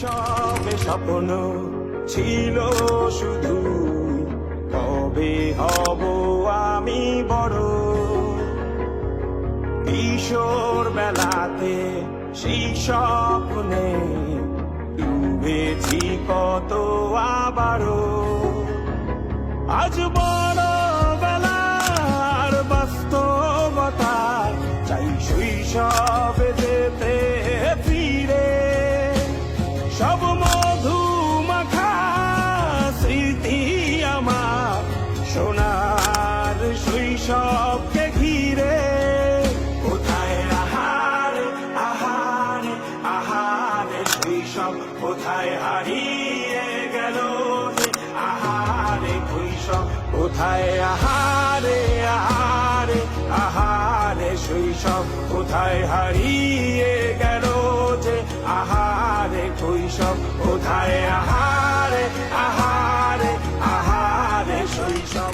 শৈশবে স্বপ্ন ছিল শুধু, কবে হব আমি বড়। কিশোর বেলাতে সেই স্বপ্নে ডুবেছি কত আবারও। আজ বড় বেলার বাস্তবতায় চাই শৈশবে যেতে ফিরে। সব মধু মাখা স্মৃতি আমার সোনার শৈশবকে ঘিরে। কোথায় আহারে আহারে আহারে শৈশব, কোথায় হারিয়ে গেল যে আহারে শৈশব। কোথায় আহারে আহারে আহারে শৈশব, কোথায় হারিয়ে গেল যে আহারে শৈশব। কোথায় আহারে আহারে আহারে শৈশব।